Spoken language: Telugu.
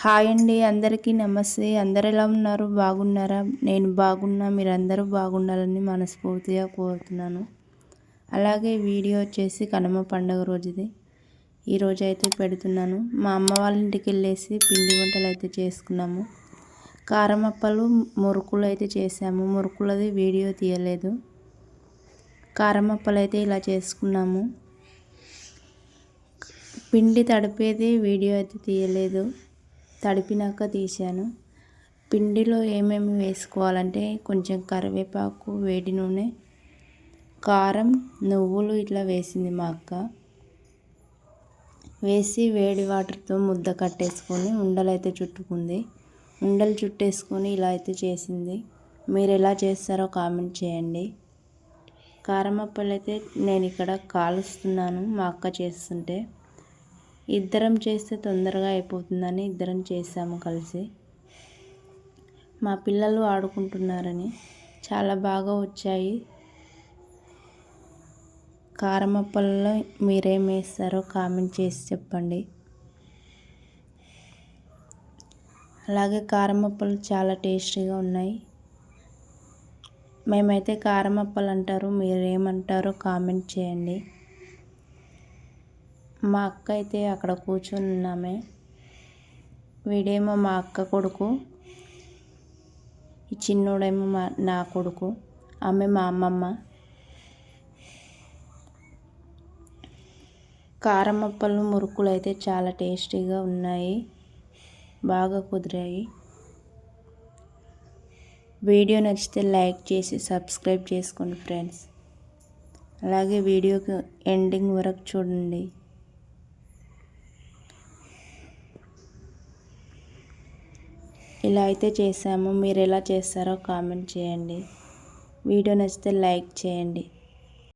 హాయ్ అండి, అందరికీ నమస్తే. అందరు ఎలా ఉన్నారు? బాగున్నారా? నేను బాగున్నా. మీరందరూ బాగుండాలని మనస్ఫూర్తిగా కోరుతున్నాను. అలాగే వీడియో వచ్చేసి కనుమ పండుగ రోజుది. ఈరోజు అయితే పెడుతున్నాను. మా అమ్మ వాళ్ళ ఇంటికి వెళ్ళేసి పిండి వంటలు అయితే చేసుకున్నాము. కారమప్పలు, మురుకులు అయితే చేసాము. మురుకులది వీడియో తీయలేదు. కారమప్పలు అయితే ఇలా చేసుకున్నాము. పిండి తడిపేది వీడియో అయితే తీయలేదు, తడిపినాక తీశాను. పిండిలో ఏమేమి వేసుకోవాలంటే కొంచెం కరివేపాకు, వేడి నూనె, కారం, నువ్వులు ఇట్లా వేసింది మా అక్క. వేసి వేడి వాటర్తో ముద్ద కట్టేసుకొని ఉండలు అయితే చుట్టుకుంది. ఉండలు చుట్టేసుకొని ఇలా అయితే చేసింది. మీరు ఎలా చేస్తారో కామెంట్ చేయండి. కారం అప్పలు అయితే నేను ఇక్కడ కాలుస్తున్నాను, మా అక్క చేస్తుంటే. ఇద్దరం చేస్తే తొందరగా అయిపోతుందని ఇద్దరం చేసాము కలిసి. మా పిల్లలు ఆడుకుంటున్నారని చాలా బాగా వచ్చాయి. కారమప్పల్లో మీరేం వేస్తారో కామెంట్ చేసి చెప్పండి. అలాగే కారమప్పలు చాలా టేస్టీగా ఉన్నాయి. మేమైతే కారమప్పలు అంటారు, మీరేమంటారో కామెంట్ చేయండి. మా అక్క అయితే అక్కడ కూర్చొని ఉన్నామే. వీడేమో మా అక్క కొడుకు, ఈ చిన్నోడేమో నా కొడుకు, ఆమె మా అమ్మమ్మ. కారమప్పలు, మురుకులు అయితే చాలా టేస్టీగా ఉన్నాయి, బాగా కుదిరాయి. వీడియో నచ్చితే లైక్ చేసి సబ్స్క్రైబ్ చేసుకోండి ఫ్రెండ్స్. అలాగే వీడియోకి ఎండింగ్ వరకు చూడండి. ఇలా అయితే చేసాము. మీరు ఎలా చేస్తారో కామెంట్ చేయండి. వీడియో నచ్చితే లైక్ చేయండి.